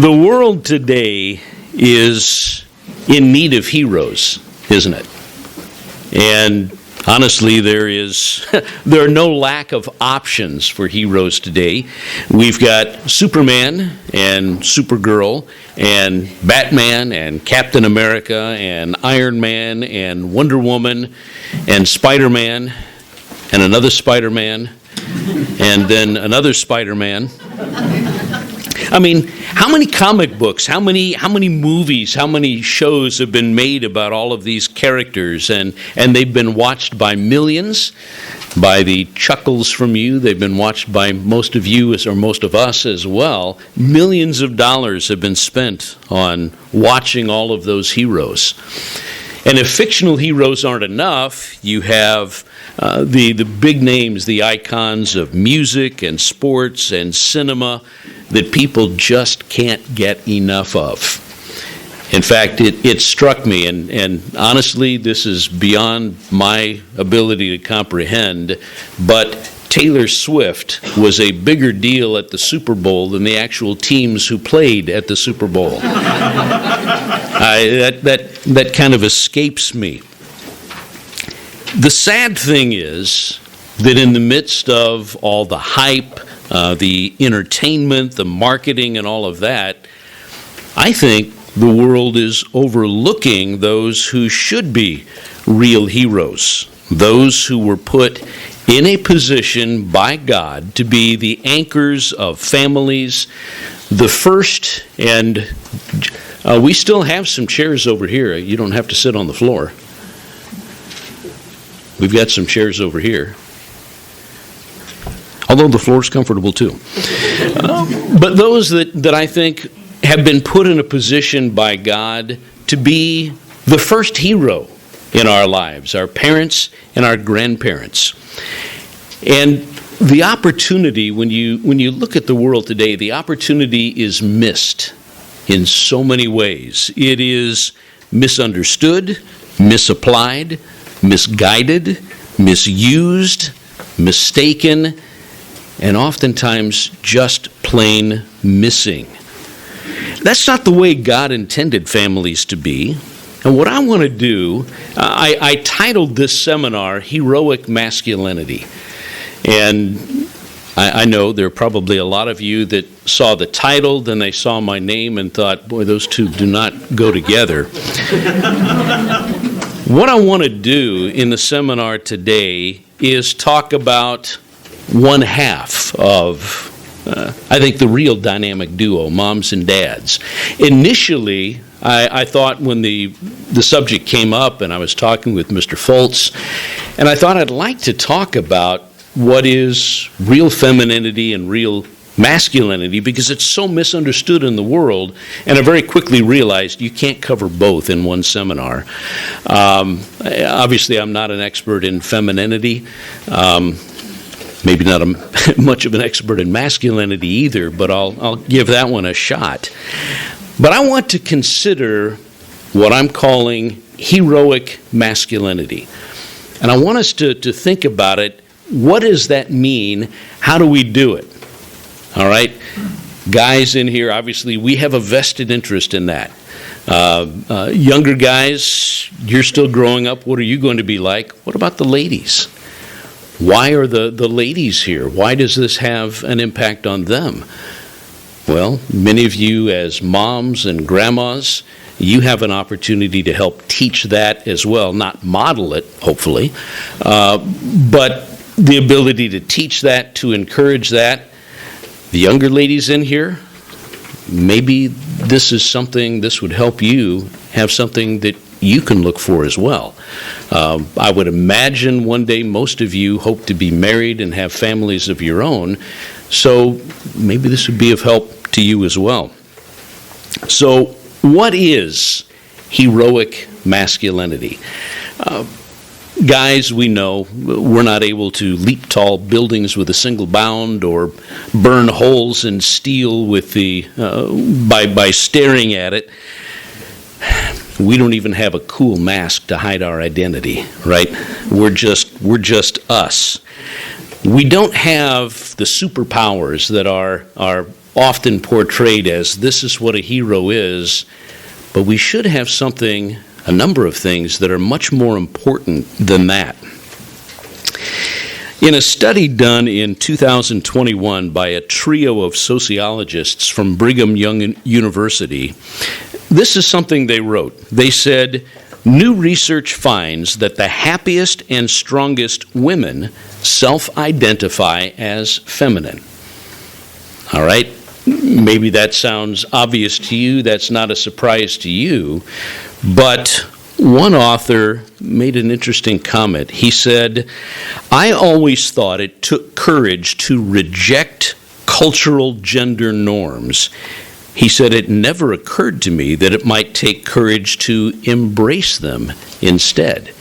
The world today is in need of heroes, isn't it? And honestly, there are no lack of options for heroes today. We've got Superman and Supergirl and Batman and Captain America and Iron Man and Wonder Woman and Spider-Man and another Spider-Man and then another Spider-Man. I mean, how many comic books, how many movies, how many shows have been made about all of these characters, and they've been watched by millions, by the chuckles from you, they've been watched by most of you or most of us as well. Millions of dollars have been spent on watching all of those heroes. And if fictional heroes aren't enough, you have the big names, the icons of music and sports and cinema that people just can't get enough of. In fact, it struck me, and honestly, this is beyond my ability to comprehend, but Taylor Swift was a bigger deal at the Super Bowl than the actual teams who played at the Super Bowl. That kind of escapes me. The sad thing is that in the midst of all the hype, the entertainment, the marketing, and all of that, I think the world is overlooking those who should be real heroes, those who were put in a position by God to be the anchors of families, the first, and we still have some chairs over here. You don't have to sit on the floor. We've got some chairs over here. Although the floor's comfortable too. But those that I think have been put in a position by God to be the first hero in our lives, our parents and our grandparents. And the opportunity, when you look at the world today, the opportunity is missed in so many ways. It is misunderstood, misapplied, misguided, misused, mistaken, and oftentimes just plain missing. That's not the way God intended families to be. And what I want to do, I titled this seminar, Heroic Masculinity. And I know there are probably a lot of you that saw the title, then they saw my name and thought, boy, those two do not go together. What I want to do in the seminar today is talk about one half of, I think, the real dynamic duo, moms and dads. Initially, I thought when the subject came up and I was talking with Mr. Foltz, and I thought I'd like to talk about what is real femininity and real masculinity, because it's so misunderstood in the world, and I very quickly realized you can't cover both in one seminar. Obviously, I'm not an expert in femininity. Maybe not much of an expert in masculinity either, but I'll give that one a shot. But I want to consider what I'm calling heroic masculinity. And I want us to think about it. What does that mean? How do we do it? All right? Guys in here, obviously, we have a vested interest in that. Younger guys, you're still growing up. What are you going to be like? What about the ladies? Why are the ladies here? Why does this have an impact on them? Well, many of you as moms and grandmas, you have an opportunity to help teach that as well. Not model it, hopefully, but the ability to teach that, to encourage that. The younger ladies in here, maybe this would help you have something that you can look for as well. I would imagine one day most of you hope to be married and have families of your own, so maybe this would be of help to you as well. So, what is heroic masculinity? Guys, we know we're not able to leap tall buildings with a single bound or burn holes in steel with by staring at it. We don't even have a cool mask to hide our identity, right? We're just us. We don't have the superpowers that our often portrayed as this is what a hero is, but we should have a number of things that are much more important than that. In a study done in 2021 by a trio of sociologists from Brigham Young University, this is something they wrote. They said, new research finds that the happiest and strongest women self-identify as feminine. All right? Maybe that sounds obvious to you. That's not a surprise to you. But one author made an interesting comment. He said, I always thought it took courage to reject cultural gender norms. He said, it never occurred to me that it might take courage to embrace them instead.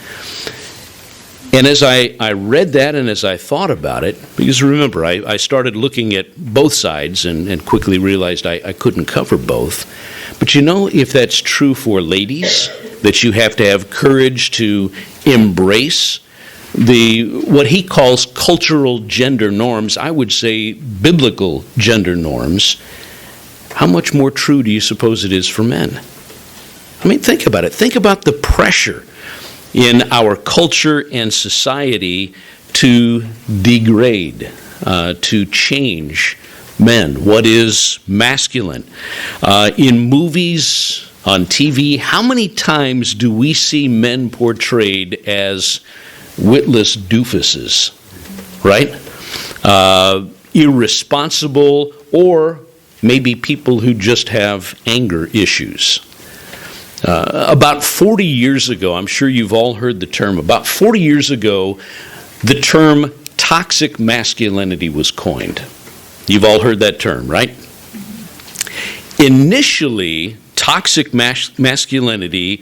And as I read that and as I thought about it, because remember, I started looking at both sides and quickly realized I couldn't cover both. But you know, if that's true for ladies, that you have to have courage to embrace what he calls cultural gender norms, I would say biblical gender norms, how much more true do you suppose it is for men? I mean, think about it. Think about the pressure in our culture and society to degrade, to change men. What is masculine? In movies, on TV, how many times do we see men portrayed as witless doofuses, right? Irresponsible, or maybe people who just have anger issues. About 40 years ago, I'm sure you've all heard the term, about 40 years ago, the term toxic masculinity was coined. You've all heard that term, right? Initially, toxic masculinity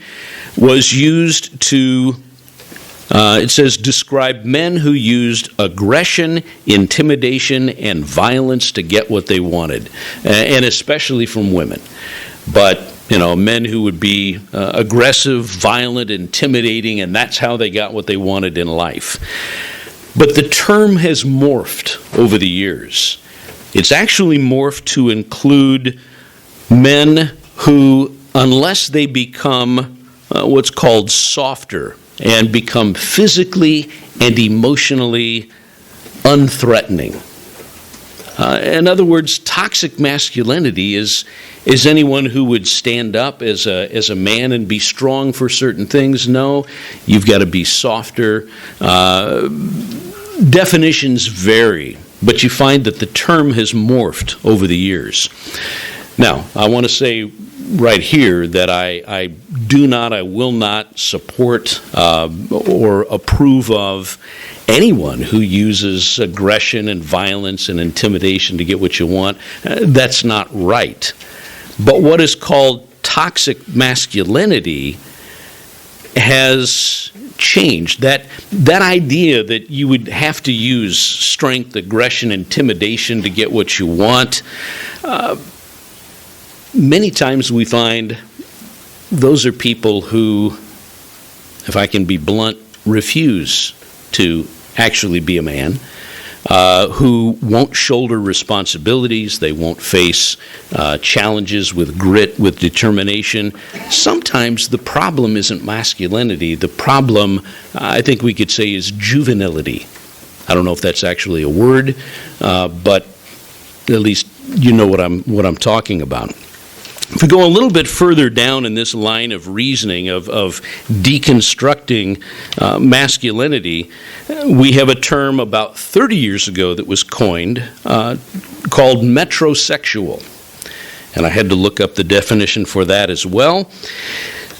was used to, it says, describe men who used aggression, intimidation, and violence to get what they wanted, and especially from women. But, men who would be aggressive, violent, intimidating, and that's how they got what they wanted in life. But the term has morphed over the years. It's actually morphed to include men who, unless they become what's called softer and become physically and emotionally unthreatening. In other words, toxic masculinity is anyone who would stand up as a man and be strong for certain things. No, you've got to be softer. Definitions vary, but you find that the term has morphed over the years. Now, I want to say right here that I will not support or approve of anyone who uses aggression and violence and intimidation to get what you want. That's not right. But what is called toxic masculinity has changed. That idea that you would have to use strength, aggression, intimidation to get what you want, many times we find those are people who, if I can be blunt, refuse to actually be a man, who won't shoulder responsibilities, they won't face challenges with grit, with determination. Sometimes the problem isn't masculinity. The problem, I think we could say, is juvenility. I don't know if that's actually a word, but at least you know what I'm talking about. If we go a little bit further down in this line of reasoning, of deconstructing masculinity, we have a term about 30 years ago that was coined called metrosexual. And I had to look up the definition for that as well.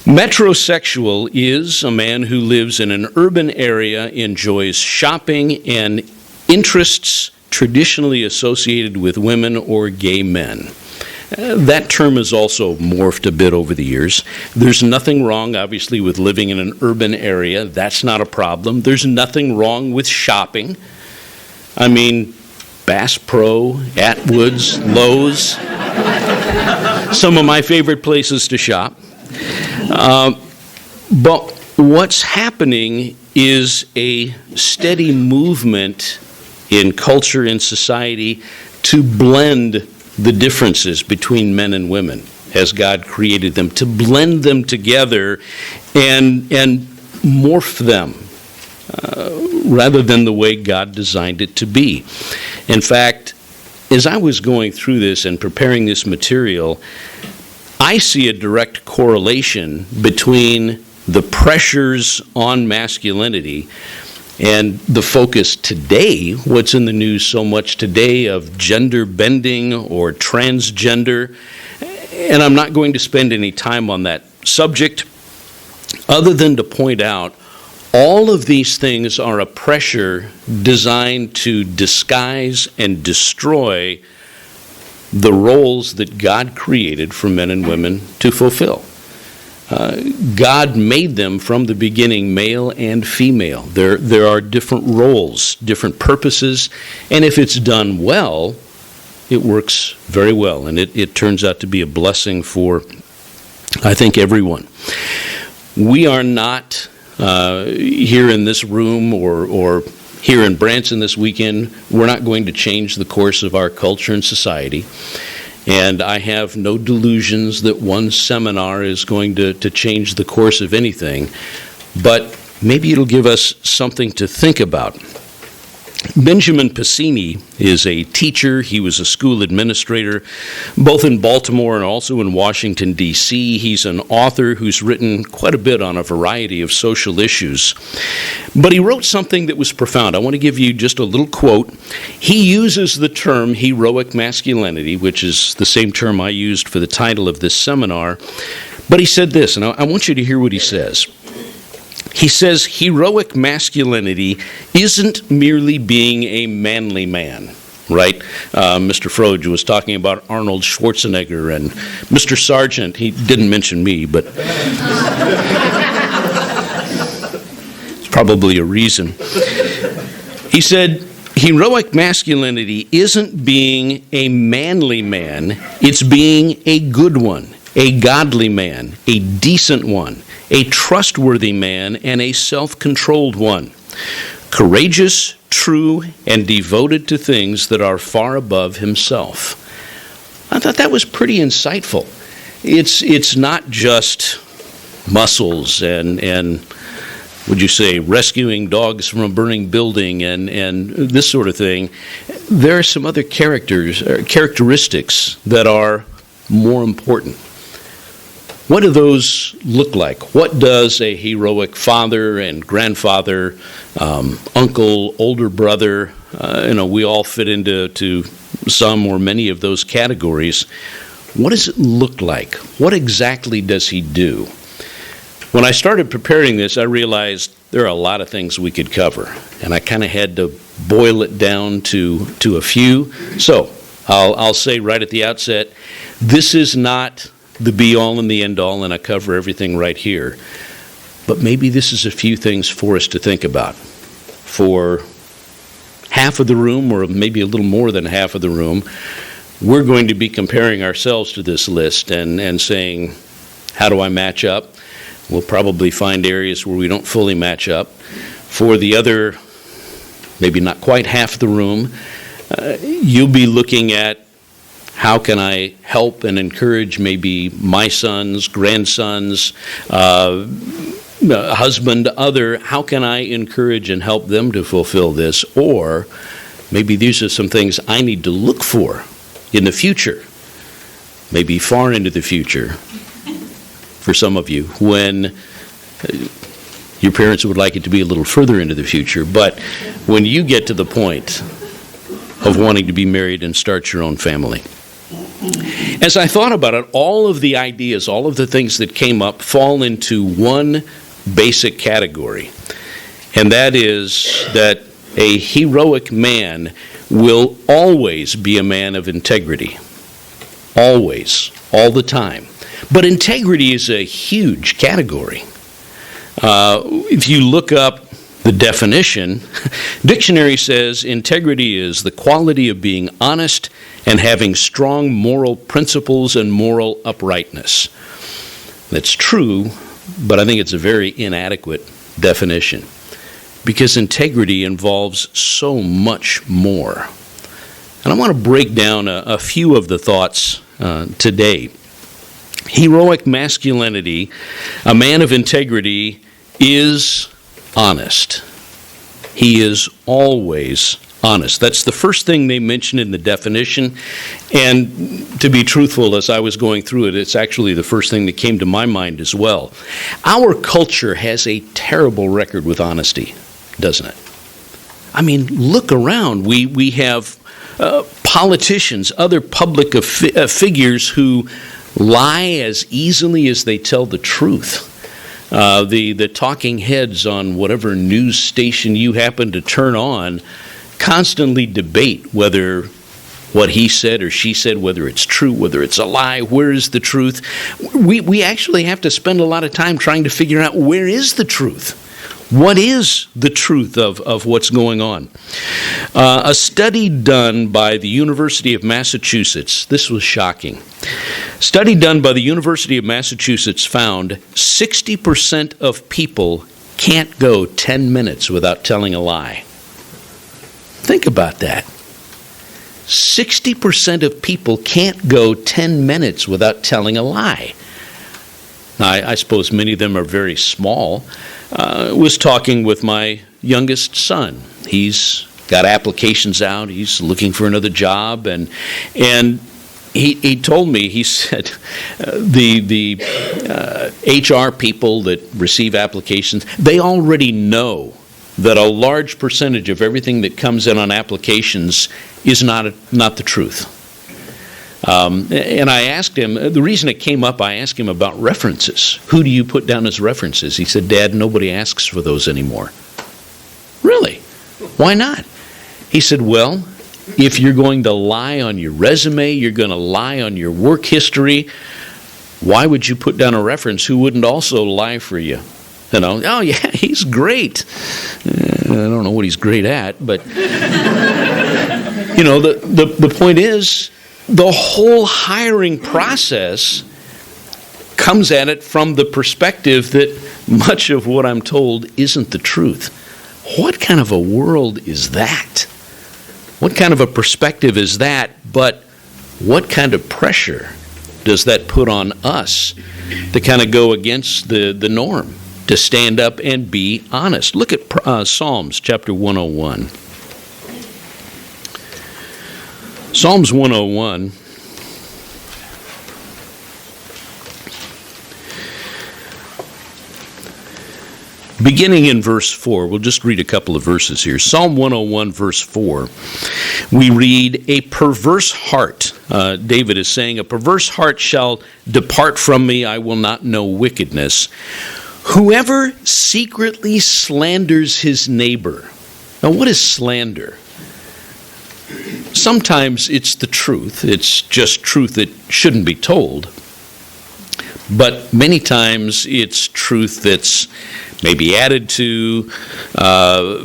Metrosexual is a man who lives in an urban area, enjoys shopping and interests traditionally associated with women or gay men. That term has also morphed a bit over the years. There's nothing wrong, obviously, with living in an urban area. That's not a problem. There's nothing wrong with shopping. I mean, Bass Pro, Atwoods, Lowe's, some of my favorite places to shop. But what's happening is a steady movement in culture and society to blend the differences between men and women as God created them, to blend them together and morph them rather than the way God designed it to be. In fact, as I was going through this and preparing this material, I see a direct correlation between the pressures on masculinity and the focus today, what's in the news so much today of gender bending or transgender. And I'm not going to spend any time on that subject other than to point out all of these things are a pressure designed to disguise and destroy the roles that God created for men and women to fulfill. God made them from the beginning male and female. There are different roles, different purposes, and if it's done well, it works very well, and it turns out to be a blessing for, I think, everyone. We are not here in this room or here in Branson this weekend. We're not going to change the course of our culture and society. And I have no delusions that one seminar is going to change the course of anything. But maybe it'll give us something to think about. Benjamin Passini is a teacher. He was a school administrator, both in Baltimore and also in Washington, D.C. He's an author who's written quite a bit on a variety of social issues. But he wrote something that was profound. I want to give you just a little quote. He uses the term heroic masculinity, which is the same term I used for the title of this seminar. But he said this, and I want you to hear what he says. He says, heroic masculinity isn't merely being a manly man, right? Mr. Froge was talking about Arnold Schwarzenegger and Mr. Sargent. He didn't mention me, but it's probably a reason. He said, heroic masculinity isn't being a manly man, it's being a good one, a godly man, a decent one, a trustworthy man, and a self-controlled one. Courageous, true, and devoted to things that are far above himself. I thought that was pretty insightful. It's not just muscles and would you say, rescuing dogs from a burning building and this sort of thing. There are some other characteristics that are more important. What do those look like? What does a heroic father and grandfather, uncle, older brother, we all fit into some or many of those categories. What does it look like? What exactly does he do? When I started preparing this, I realized there are a lot of things we could cover, and I kind of had to boil it down to a few. So I'll say right at the outset, this is not the be-all and the end-all, and I cover everything right here. But maybe this is a few things for us to think about. For half of the room, or maybe a little more than half of the room, we're going to be comparing ourselves to this list and saying, how do I match up? We'll probably find areas where we don't fully match up. For the other, maybe not quite half the room, you'll be looking at how can I help and encourage maybe my sons, grandsons, husband, other, how can I encourage and help them to fulfill this? Or maybe these are some things I need to look for in the future, maybe far into the future for some of you, when your parents would like it to be a little further into the future, but when you get to the point of wanting to be married and start your own family. As I thought about it, all of the ideas, all of the things that came up fall into one basic category, and that is that a heroic man will always be a man of integrity. Always, all the time. But integrity is a huge category. If you look up the definition, dictionary says integrity is the quality of being honest and having strong moral principles and moral uprightness. That's true, but I think it's a very inadequate definition, because integrity involves so much more. And I want to break down a few of the thoughts today. Heroic masculinity, a man of integrity, is honest. He is always honest. That's the first thing they mention in the definition. And to be truthful, as I was going through it, it's actually the first thing that came to my mind as well. Our culture has a terrible record with honesty, doesn't it? I mean, look around. We have politicians, other public figures who lie as easily as they tell the truth. The talking heads on whatever news station you happen to turn on constantly debate whether what he said or she said, whether it's true, whether it's a lie, where is the truth. We actually have to spend a lot of time trying to figure out where is the truth. What is the truth of what's going on? A study done by the University of Massachusetts, this was shocking. Study done by the University of Massachusetts found 60% of people can't go 10 minutes without telling a lie. Think about that. 60% of people can't go 10 minutes without telling a lie. Now, I suppose many of them are very small. Was talking with my youngest son. He's got applications out. He's looking for another job, and he told me, he said, the HR people that receive applications, they already know that a large percentage of everything that comes in on applications is not the truth. And I asked him, the reason it came up, I asked him about references. Who do you put down as references? He said, Dad, nobody asks for those anymore. Really? Why not? He said, well, if you're going to lie on your resume, you're going to lie on your work history, why would you put down a reference who wouldn't also lie for you? You know, oh yeah, he's great. I don't know what he's great at, but you know, the point is, the whole hiring process comes at it from the perspective that much of what I'm told isn't the truth. What kind of a world is that? What kind of a perspective is that? But what kind of pressure does that put on us to kind of go against the norm, to stand up and be honest? Look at Psalms chapter 101. Psalms 101, beginning in verse 4, we'll just read a couple of verses here. Psalm 101, verse 4, we read, a perverse heart, David is saying, a perverse heart shall depart from me, I will not know wickedness. Whoever secretly slanders his neighbor. Now, what is slander? Sometimes it's the truth. It's just truth that shouldn't be told. But many times it's truth that's maybe added to,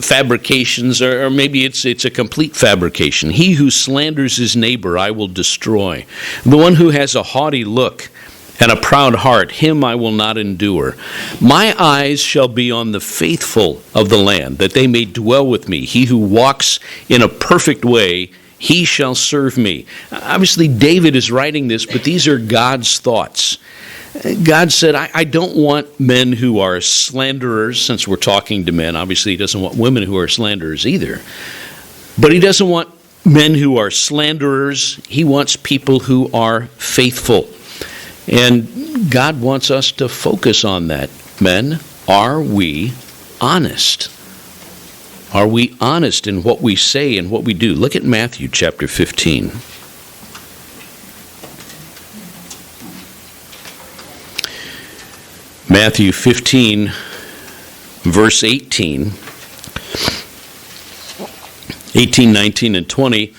fabrications, or maybe it's a complete fabrication. He who slanders his neighbor I will destroy. The one who has a haughty look and a proud heart, him I will not endure. My eyes shall be on the faithful of the land, that they may dwell with me. He who walks in a perfect way, he shall serve me. Obviously, David is writing this, but these are God's thoughts. God said, I don't want men who are slanderers, since we're talking to men. Obviously, he doesn't want women who are slanderers either. But he doesn't want men who are slanderers. He wants people who are faithful. And God wants us to focus on that. Men, are we honest? Are we honest in what we say and what we do? Look at Matthew chapter 15. Matthew 15, verse 18, 19, and 20.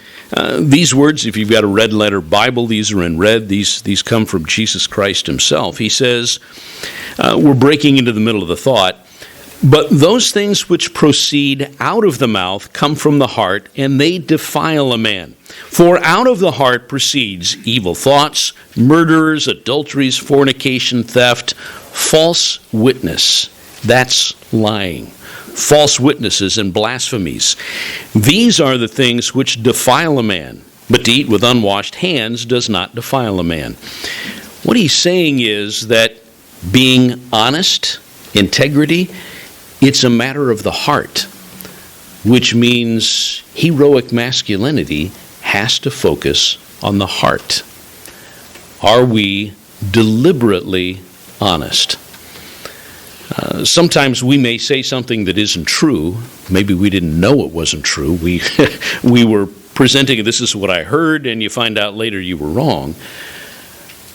These words, if you've got a red letter Bible, these are in red. These come from Jesus Christ himself. He says, we're breaking into the middle of the thought, but those things which proceed out of the mouth come from the heart, and they defile a man. For out of the heart proceeds evil thoughts, murders, adulteries, fornication, theft, false witness. That's lying. false witnesses, and blasphemies. These are the things which defile a man, but to eat with unwashed hands does not defile a man. What he's saying is that being honest, integrity, it's a matter of the heart, which means heroic masculinity has to focus on the heart. Are we deliberately honest? Sometimes we may say something that isn't true. Maybe we didn't know it wasn't true. We were presenting, this is what I heard, and you find out later you were wrong.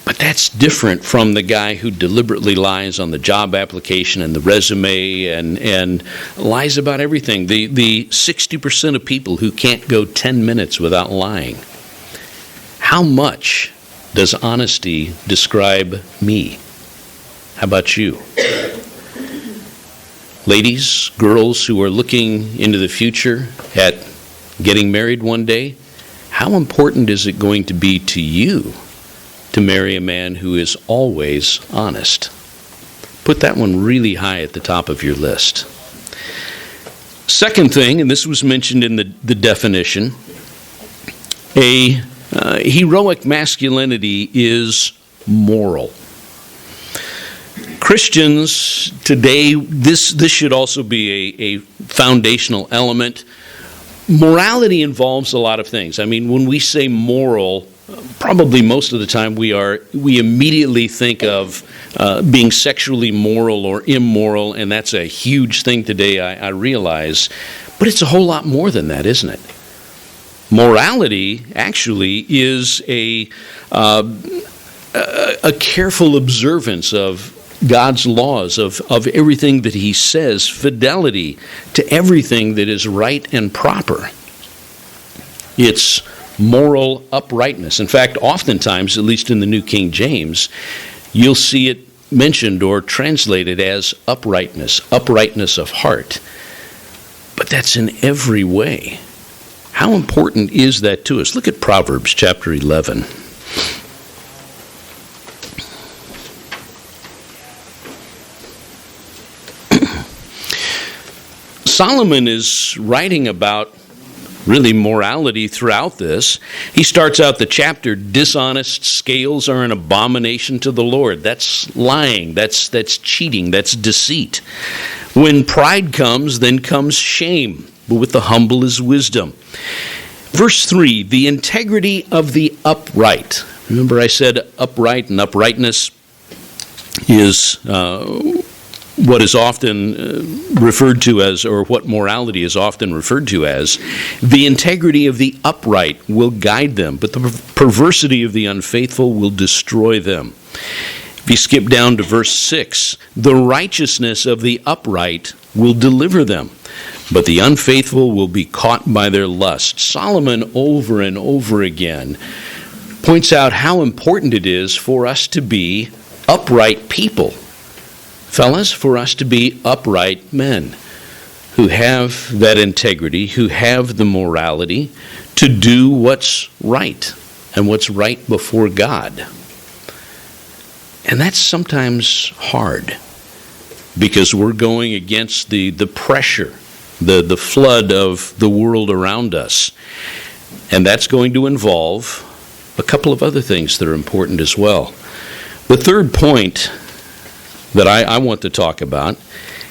But that's different from the guy who deliberately lies on the job application and the resume and lies about everything. The 60% of people who can't go 10 minutes without lying. How much does honesty describe me? How about you? Ladies, girls who are looking into the future at getting married one day, how important is it going to be to you to marry a man who is always honest? Put that one really high at the top of your list. Second thing, and this was mentioned in the definition, a heroic masculinity is moral. Christians today, this should also be a foundational element. Morality involves a lot of things. I mean, when we say moral, probably most of the time we immediately think of being sexually moral or immoral, and that's a huge thing today, I realize. But it's a whole lot more than that, isn't it? Morality actually is a careful observance of God's laws, of everything that He says, fidelity to everything that is right and proper. It's moral uprightness. In fact, oftentimes, at least in the New King James, you'll see it mentioned or translated as uprightness of heart. But that's in every way. How important is that to us? Look at Proverbs chapter 11. Solomon is writing about really morality throughout this. He starts out the chapter, dishonest scales are an abomination to the Lord. That's lying, that's cheating, that's deceit. When pride comes, then comes shame, but with the humble is wisdom. Verse 3, the integrity of the upright. Remember I said upright, and uprightness is what is often referred to as, or what morality is often referred to as. The integrity of the upright will guide them, but the perversity of the unfaithful will destroy them. If you skip down to verse 6, the righteousness of the upright will deliver them, but the unfaithful will be caught by their lust. Solomon over and over again points out how important it is for us to be upright people. Fellas, for us to be upright men who have that integrity, who have the morality to do what's right and what's right before God. And that's sometimes hard because we're going against the pressure, the flood of the world around us. And that's going to involve a couple of other things that are important as well. The third point that I want to talk about,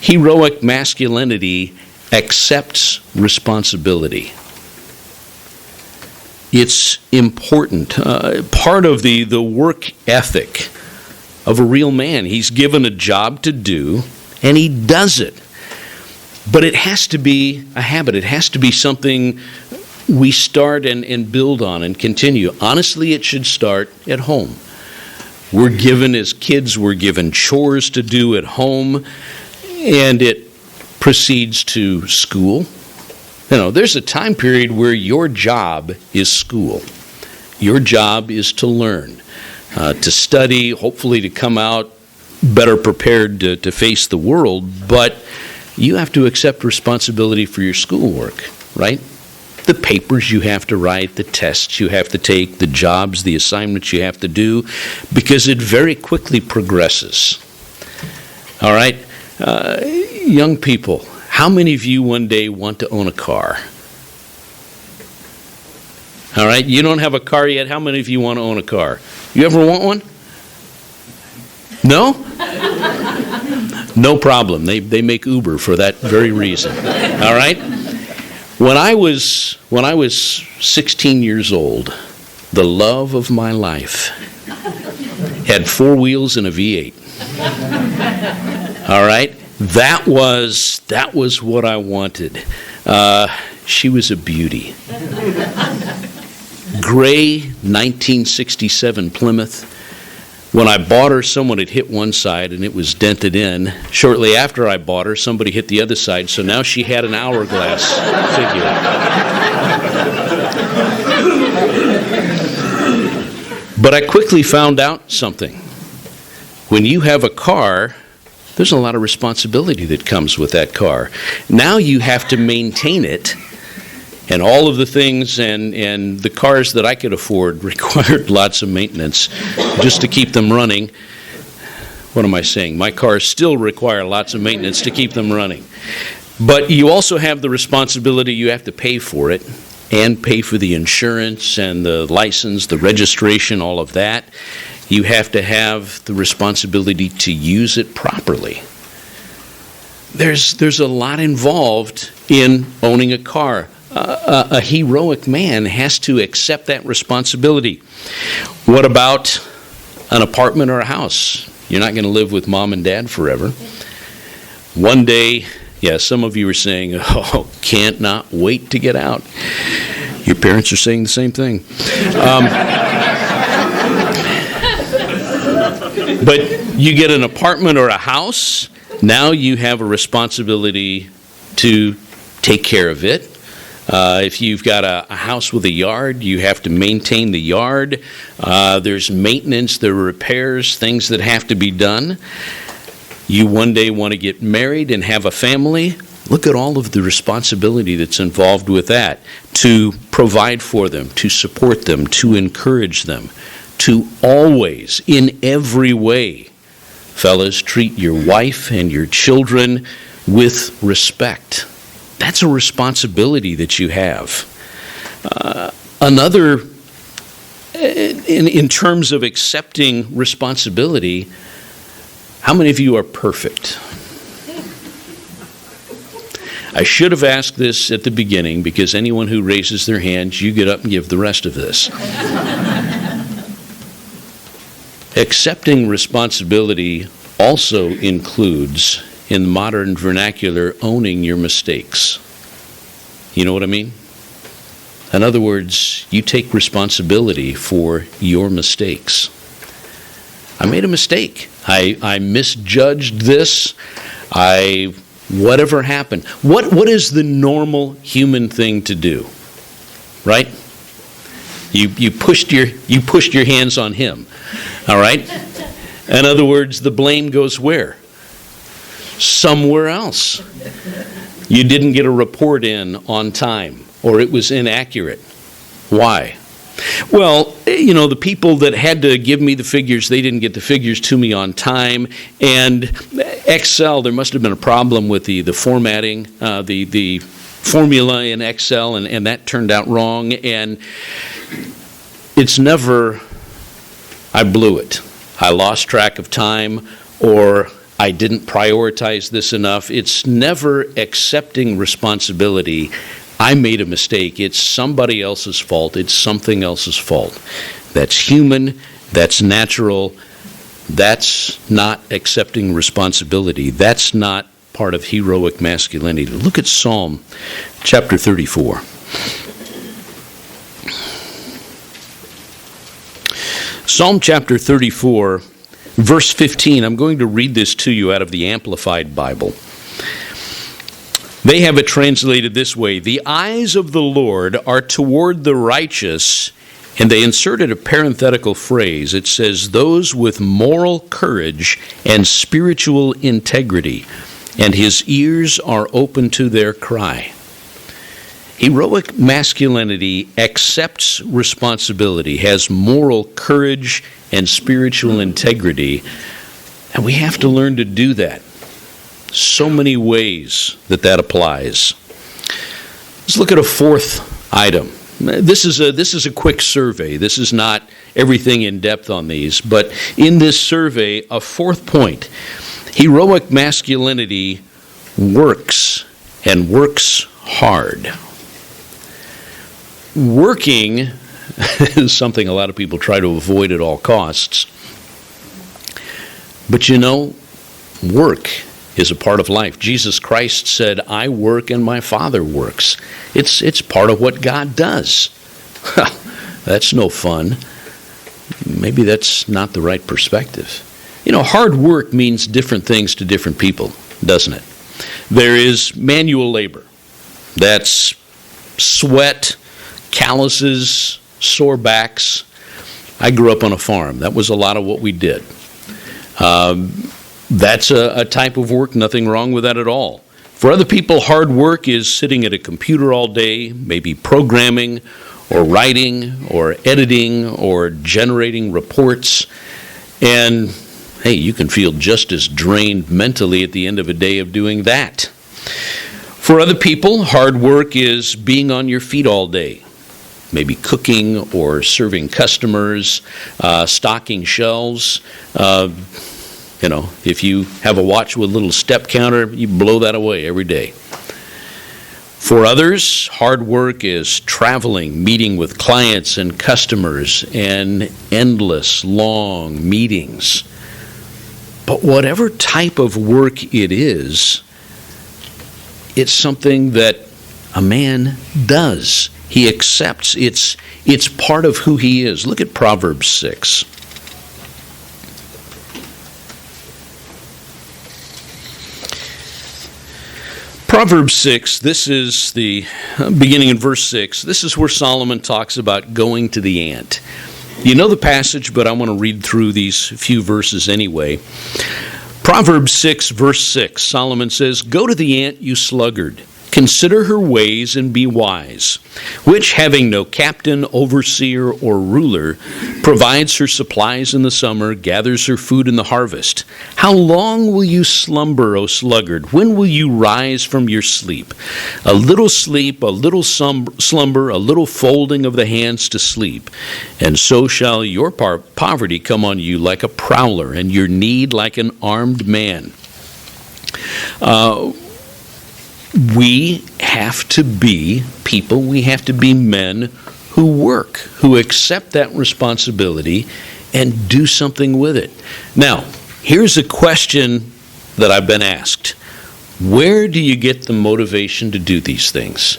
heroic masculinity accepts responsibility. It's important. Part of the work ethic of a real man. He's given a job to do, and he does it. But it has to be a habit. It has to be something we start and build on and continue. Honestly, it should start at home. We're given, as kids, we're given chores to do at home, and it proceeds to school. You know, there's a time period where your job is school. Your job is to learn, to study, hopefully to come out better prepared to face the world, but you have to accept responsibility for your schoolwork, right? The papers you have to write, the tests you have to take, the jobs, the assignments you have to do, because it very quickly progresses. All right? Young people, How many of you one day want to own a car? All right, you don't have a car yet. How many of you want to own a car? You ever want one? No? No problem. They make Uber for that very reason. All right? When I was 16 years old, the love of my life had 4 wheels and a V8. All right? That was what I wanted. She was a beauty. Gray 1967 Plymouth. When I bought her, someone had hit one side and it was dented in. Shortly after I bought her, somebody hit the other side, so now she had an hourglass figure. But I quickly found out something. When you have a car, there's a lot of responsibility that comes with that car. Now you have to maintain it. And all of the things and the cars that I could afford required lots of maintenance just to keep them running. What am I saying? My cars still require lots of maintenance to keep them running. But you also have the responsibility, you have to pay for it and pay for the insurance and the license, the registration, all of that. You have to have the responsibility to use it properly. There's a lot involved in owning a car. A heroic man has to accept that responsibility. What about an apartment or a house? You're not going to live with mom and dad forever. One day, some of you are saying, oh, can't not wait to get out. Your parents are saying the same thing. But you get an apartment or a house, now you have a responsibility to take care of it. If you've got a house with a yard, you have to maintain the yard. There's maintenance, there are repairs, things that have to be done. You one day want to get married and have a family. Look at all of the responsibility that's involved with that. To provide for them, to support them, to encourage them, to always, in every way, fellas, treat your wife and your children with respect. That's a responsibility that you have. Another, in terms of accepting responsibility, how many of you are perfect? I should have asked this at the beginning, because anyone who raises their hands, you get up and give the rest of this. Accepting responsibility also includes, in the modern vernacular, owning your mistakes. You know what I mean? In other words, you take responsibility for your mistakes. I made a mistake. I misjudged this. Whatever happened. What is the normal human thing to do? Right? You pushed your hands on him. All right? In other words, the blame goes where? Somewhere else. You didn't get a report in on time, or it was inaccurate. Why? Well, the people that had to give me the figures, they didn't get the figures to me on time. And Excel, there must have been a problem with the formatting, the formula in Excel, and that turned out wrong. And it's never, I blew it. I lost track of time, or I didn't prioritize this enough. It's never accepting responsibility. I made a mistake. It's somebody else's fault. It's something else's fault. That's human. That's natural. That's not accepting responsibility. That's not part of heroic masculinity. Look at Psalm chapter 34. Psalm chapter 34, verse 15. I'm going to read this to you out of the Amplified Bible. They have it translated this way: the eyes of the Lord are toward the righteous, and they inserted a parenthetical phrase. It says, those with moral courage and spiritual integrity, and his ears are open to their cry. Heroic masculinity accepts responsibility, has moral courage and spiritual integrity, and we have to learn to do that. So many ways that applies. Let's look at a fourth item. This is a quick survey. This is not everything in depth on these, but in this survey, a fourth point: heroic masculinity works, and works hard. Working is something a lot of people try to avoid at all costs. But work is a part of life. Jesus Christ said, "I work and my Father works." It's part of what God does. That's no fun. Maybe that's not the right perspective. Hard work means different things to different people, doesn't it? There is manual labor. That's sweat, calluses, sore backs. I grew up on a farm. That was a lot of what we did. That's a type of work, nothing wrong with that at all. For other people, hard work is sitting at a computer all day, maybe programming or writing or editing or generating reports. And hey, you can feel just as drained mentally at the end of a day of doing that. For other people, hard work is being on your feet all day, maybe cooking or serving customers, stocking shelves. If you have a watch with a little step counter, you blow that away every day. For others, hard work is traveling, meeting with clients and customers, and endless, long meetings. But whatever type of work it is, it's something that a man does. He accepts. It's part of who he is. Look at Proverbs 6. Proverbs 6, this is the beginning in verse 6. This is where Solomon talks about going to the ant. You know the passage, but I want to read through these few verses anyway. Proverbs 6, verse 6, Solomon says, "Go to the ant, you sluggard. Consider her ways and be wise, which, having no captain, overseer, or ruler, provides her supplies in the summer, gathers her food in the harvest. How long will you slumber, O sluggard? When will you rise from your sleep? A little sleep, a little slumber, a little folding of the hands to sleep. And so shall your poverty come on you like a prowler, and your need like an armed man." We have to be people, we have to be men who work, who accept that responsibility and do something with it. Now, here's a question that I've been asked. Where do you get the motivation to do these things?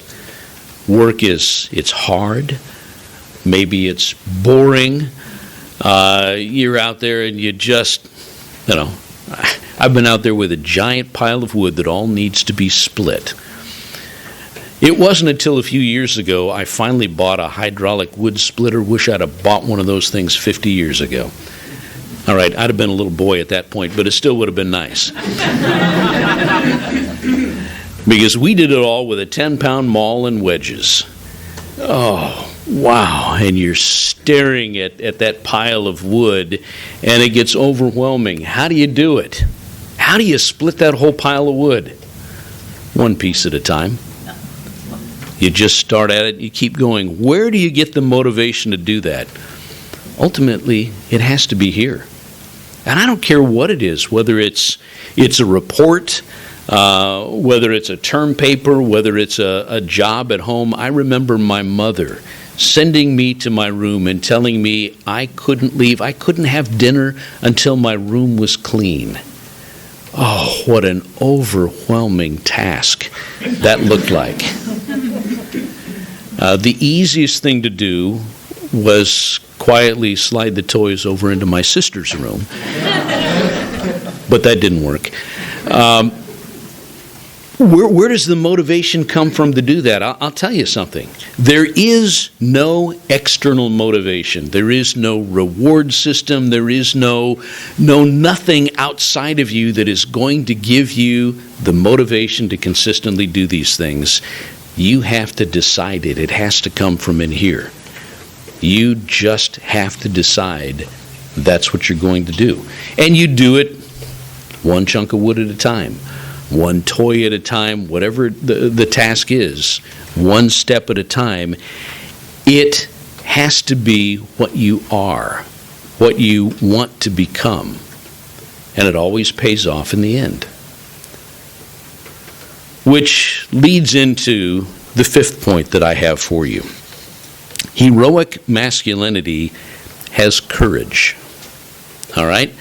It's hard. Maybe it's boring. You're out there and you just, I've been out there with a giant pile of wood that all needs to be split. It wasn't until a few years ago I finally bought a hydraulic wood splitter. Wish I'd have bought one of those things 50 years ago. All right, I'd have been a little boy at that point, but it still would have been nice. Because we did it all with a 10-pound maul and wedges. Oh, wow. And you're staring at that pile of wood, and it gets overwhelming. How do you do it? How do you split that whole pile of wood? One piece at a time. You just start at it, you keep going. Where do you get the motivation to do that? Ultimately, it has to be here. And I don't care what it is, whether it's a report, whether it's a term paper, whether it's a job at home. I remember my mother sending me to my room and telling me I couldn't leave. I couldn't have dinner until my room was clean. Oh, what an overwhelming task that looked like. The easiest thing to do was quietly slide the toys over into my sister's room. But that didn't work. Where does the motivation come from to do that? I'll tell you something. There is no external motivation. There is no reward system. There is no nothing outside of you that is going to give you the motivation to consistently do these things. You have to decide it. It has to come from in here. You just have to decide that's what you're going to do. And you do it one chunk of wood at a time. one toy at a time, whatever the task is, one step at a time. It has to be what you are, what you want to become. And it always pays off in the end. Which leads into the fifth point that I have for you. Heroic masculinity has courage. All right?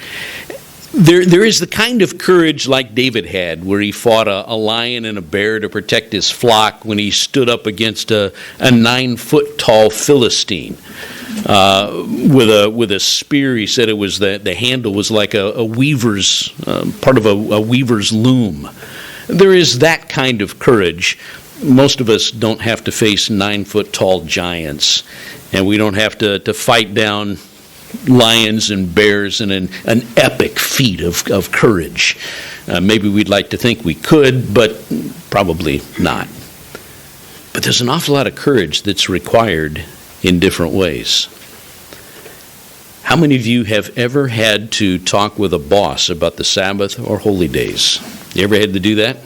There is the kind of courage like David had, where he fought a lion and a bear to protect his flock when he stood up against a 9-foot-tall Philistine with a spear. He said it was the handle was like a weaver's part of a weaver's loom. There is that kind of courage. Most of us don't have to face 9-foot-tall giants, and we don't have to fight down lions and bears in an epic feat of courage. Maybe we'd like to think we could, but probably not. But there's an awful lot of courage that's required in different ways. How many of you have ever had to talk with a boss about the Sabbath or holy days? You ever had to do that?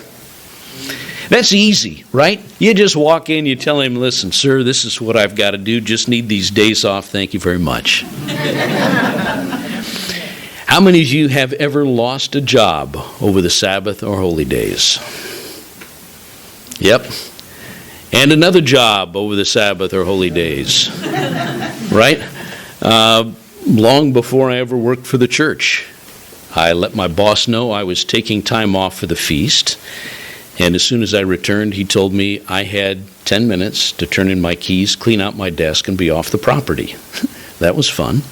That's easy, right? You just walk in, you tell him, listen, sir, this is what I've got to do. Just need these days off. Thank you very much. How many of you have ever lost a job over the Sabbath or holy days? Yep. And another job over the Sabbath or holy days. Right? Long before I ever worked for the church, I let my boss know I was taking time off for the feast. And as soon as I returned, he told me I had 10 minutes to turn in my keys, clean out my desk, and be off the property. That was fun.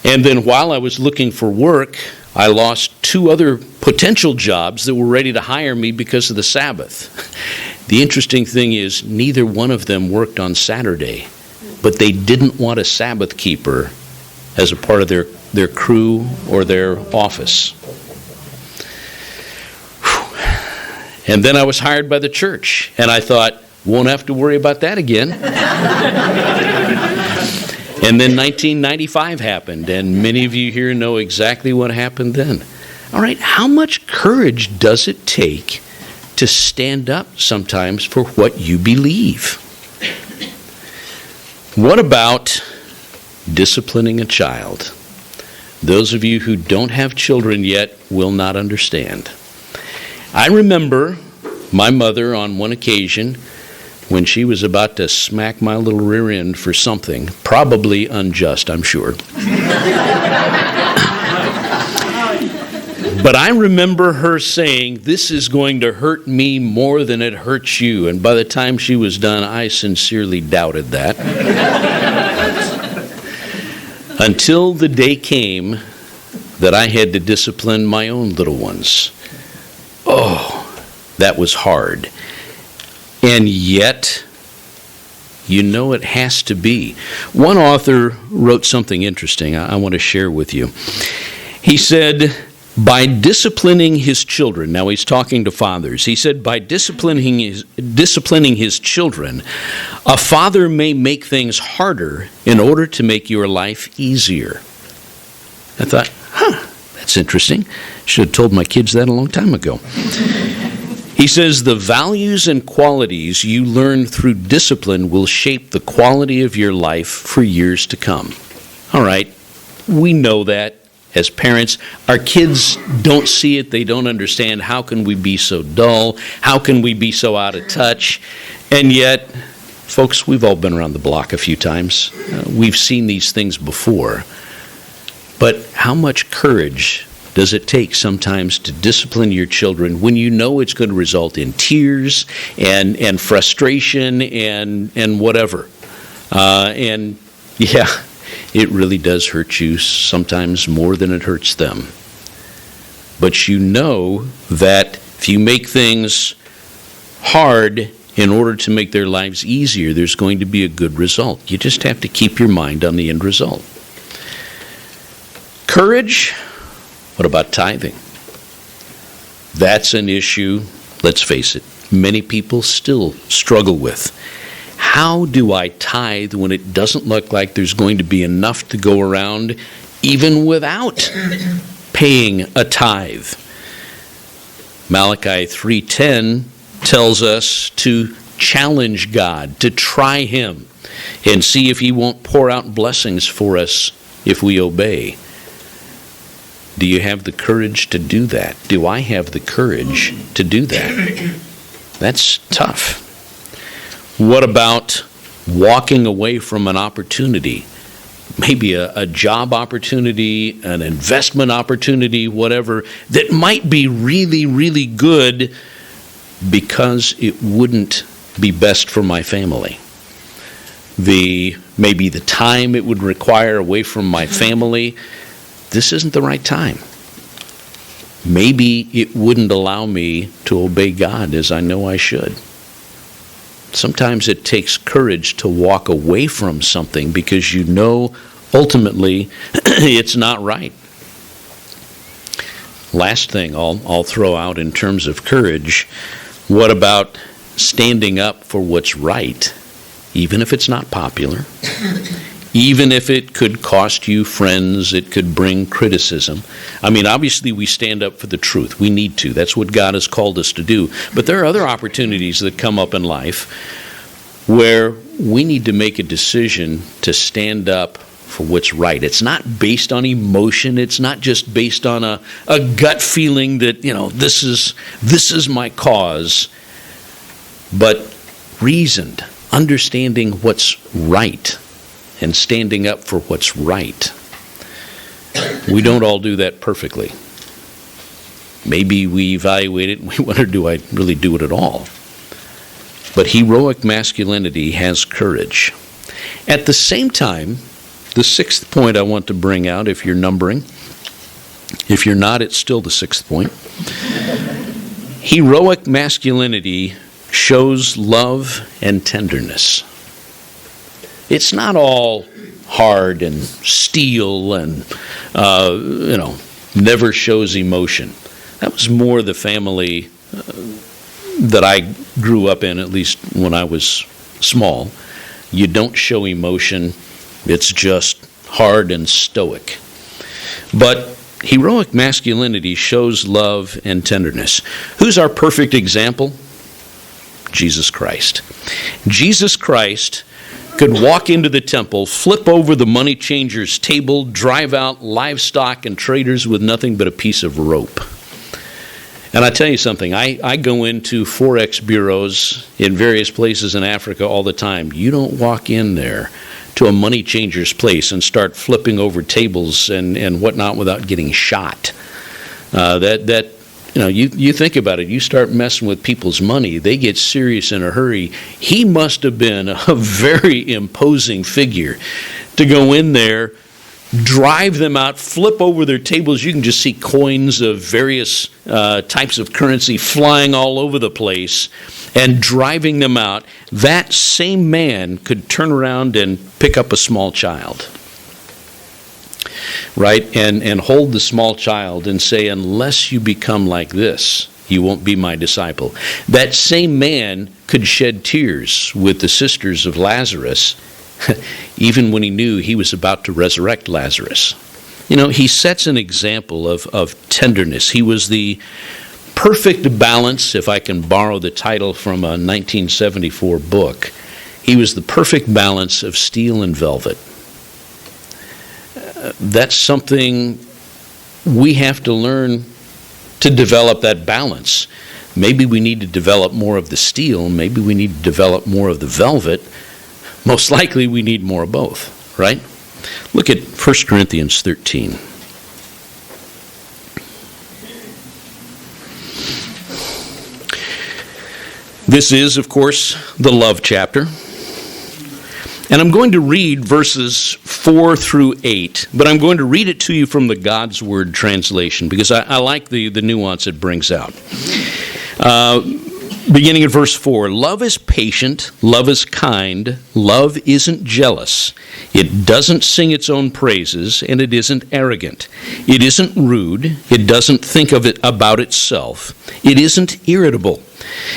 And then while I was looking for work, I lost 2 other potential jobs that were ready to hire me because of the Sabbath. The interesting thing is, neither one of them worked on Saturday, but they didn't want a Sabbath keeper as a part of their crew or their office. And then I was hired by the church, and I thought, won't have to worry about that again. And then 1995 happened, and many of you here know exactly what happened then. All right, how much courage does it take to stand up sometimes for what you believe? What about disciplining a child? Those of you who don't have children yet will not understand. I remember my mother on one occasion when she was about to smack my little rear end for something, probably unjust, I'm sure. But I remember her saying, this is going to hurt me more than it hurts you. And by the time she was done, I sincerely doubted that. Until the day came that I had to discipline my own little ones. Oh, that was hard. And yet, you know it has to be. One author wrote something interesting I want to share with you. He said, by disciplining his children, now he's talking to fathers, he said, by disciplining his children, a father may make things harder in order to make your life easier. I thought, that's interesting. Should have told my kids that a long time ago. He says, the values and qualities you learn through discipline will shape the quality of your life for years to come. All right, we know that as parents. Our kids don't see it. They don't understand. How can we be so dull? How can we be so out of touch? And yet, folks, we've all been around the block a few times. We've seen these things before. But how much courage does it take sometimes to discipline your children when you know it's going to result in tears and frustration and whatever? And yeah, it really does hurt you sometimes more than it hurts them. But you know that if you make things hard in order to make their lives easier, there's going to be a good result. You just have to keep your mind on the end result. Courage. What about tithing? That's an issue, let's face it, many people still struggle with. How do I tithe when it doesn't look like there's going to be enough to go around, even without paying a tithe? Malachi 3:10 tells us to challenge God, to try him, and see if he won't pour out blessings for us if we obey. Do you have the courage to do that? Do I have the courage to do that? That's tough. What about walking away from an opportunity? Maybe a job opportunity, an investment opportunity, whatever, that might be really, really good because it wouldn't be best for my family. Maybe the time it would require away from my family, this isn't the right time. Maybe it wouldn't allow me to obey God as I know I should. Sometimes it takes courage to walk away from something because you know ultimately it's not right. Last thing I'll throw out in terms of courage, what about standing up for what's right, even if it's not popular, even if it could cost you friends, it could bring criticism. I mean, obviously we stand up for the truth. We need to. That's what God has called us to do. But there are other opportunities that come up in life where we need to make a decision to stand up for what's right. It's not based on emotion. It's not just based on a gut feeling that, this is my cause, but reasoned, understanding what's right and standing up for what's right. We don't all do that perfectly. Maybe we evaluate it and we wonder, do I really do it at all? But heroic masculinity has courage. At the same time, the sixth point I want to bring out, if you're numbering, if you're not, it's still the sixth point. Heroic masculinity shows love and tenderness. It's not all hard and steel and, never shows emotion. That was more the family that I grew up in, at least when I was small. You don't show emotion. It's just hard and stoic. But heroic masculinity shows love and tenderness. Who's our perfect example? Jesus Christ. Jesus Christ could walk into the temple, flip over the money changers' table, drive out livestock and traders with nothing but a piece of rope. And I tell you something, I go into Forex bureaus in various places in Africa all the time. You don't walk in there to a money changer's place and start flipping over tables and whatnot without getting shot. You think about it, you start messing with people's money, they get serious in a hurry. He must have been a very imposing figure to go in there, drive them out, flip over their tables. You can just see coins of various types of currency flying all over the place and driving them out. That same man could turn around and pick up a small child, right? And hold the small child and say, unless you become like this, you won't be my disciple. That same man could shed tears with the sisters of Lazarus, even when he knew he was about to resurrect Lazarus. He sets an example of tenderness. He was the perfect balance, if I can borrow the title from a 1974 book. He was the perfect balance of steel and velvet. That's something we have to learn to develop, that balance. Maybe we need to develop more of the steel. Maybe we need to develop more of the velvet. Most likely we need more of both, right? Look at 1 Corinthians 13. This is, of course, the love chapter. And I'm going to read verses 4 through 8, but I'm going to read it to you from the God's Word translation because I like the nuance it brings out. Beginning at verse 4, love is patient, love is kind, love isn't jealous, it doesn't sing its own praises, and it isn't arrogant. It isn't rude, it doesn't think of it about itself, it isn't irritable,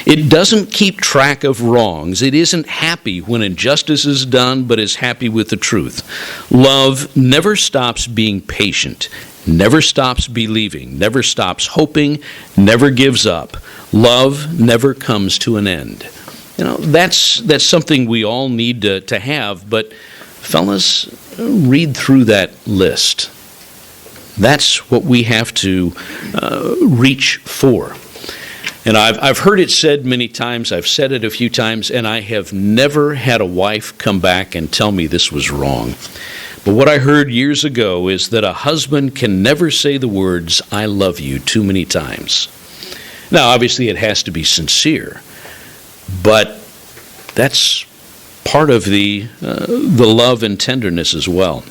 It doesn't keep track of wrongs. It isn't happy when injustice is done, but is happy with the truth. Love never stops being patient, never stops believing, never stops hoping, never gives up. Love never comes to an end. That's something we all need to have, but fellas, read through that list. That's what we have to reach for. And I've heard it said many times, I've said it a few times, and I have never had a wife come back and tell me this was wrong. But what I heard years ago is that a husband can never say the words, "I love you," too many times. Now, obviously, it has to be sincere, but that's part of the love and tenderness as well.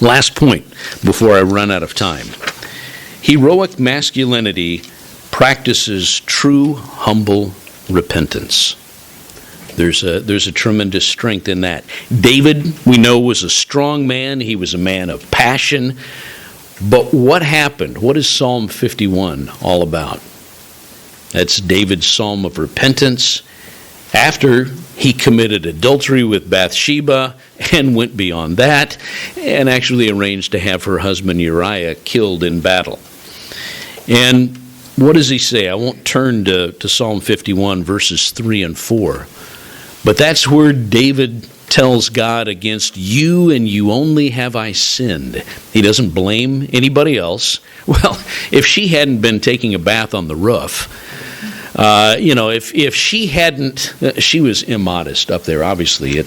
Last point before I run out of time. Heroic masculinity practices true, humble repentance. There's a tremendous strength in that. David, we know, was a strong man. He was a man of passion. But what happened? What is Psalm 51 all about? That's David's psalm of repentance after he committed adultery with Bathsheba and went beyond that and actually arranged to have her husband Uriah killed in battle. And what does he say? I won't turn to Psalm 51, verses 3 and 4. But that's where David tells God, "Against you and you only have I sinned." He doesn't blame anybody else. Well, if she hadn't been taking a bath on the roof, if she hadn't, she was immodest up there, obviously.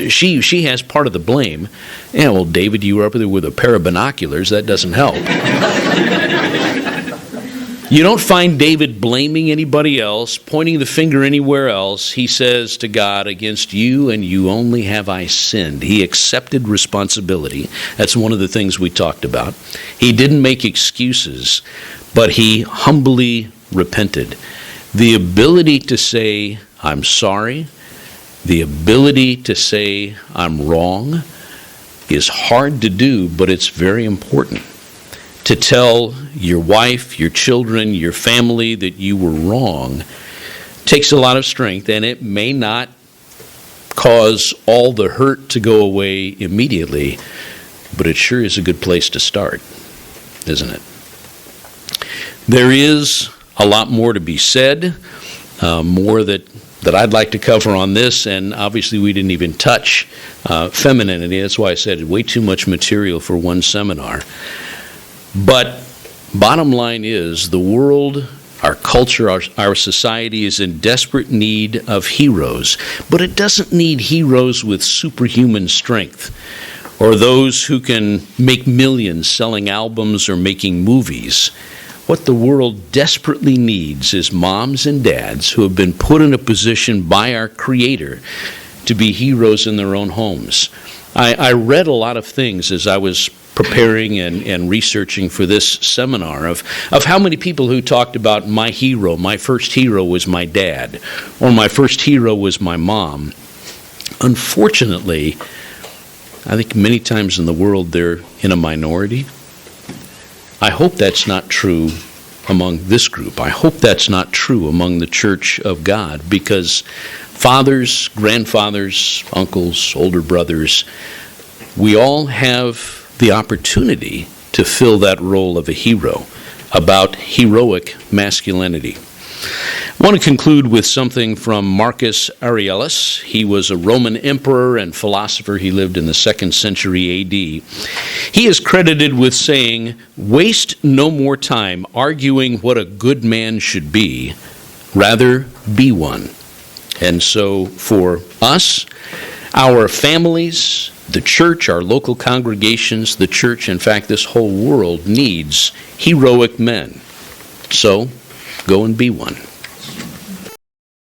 She has part of the blame. Yeah, well, David, you were up there with a pair of binoculars. That doesn't help. You don't find David blaming anybody else, pointing the finger anywhere else. He says to God, "Against you and you only have I sinned." He accepted responsibility. That's one of the things we talked about. He didn't make excuses, but he humbly repented. The ability to say, "I'm sorry," the ability to say, "I'm wrong," is hard to do, but it's very important. To tell your wife, your children, your family that you were wrong takes a lot of strength, and it may not cause all the hurt to go away immediately, but it sure is a good place to start, isn't it? There is a lot more to be said, more that I'd like to cover on this, and obviously we didn't even touch femininity. That's why I said way too much material for one seminar. But bottom line is, the world, our culture, our society is in desperate need of heroes. But it doesn't need heroes with superhuman strength or those who can make millions selling albums or making movies. What the world desperately needs is moms and dads who have been put in a position by our Creator to be heroes in their own homes. I read a lot of things as I was preparing and researching for this seminar of how many people who talked about my hero, my first hero was my dad, or my first hero was my mom. Unfortunately, I think many times in the world they're in a minority. I hope that's not true among this group. I hope that's not true among the Church of God, because fathers, grandfathers, uncles, older brothers, we all have the opportunity to fill that role of a hero, about heroic masculinity. I want to conclude with something from Marcus Aurelius. He was a Roman emperor and philosopher. He lived in the 2nd century A.D. He is credited with saying, "Waste no more time arguing what a good man should be, rather be one." And so for us, our families, the church, our local congregations, the church, in fact, this whole world needs heroic men. So, go and be one.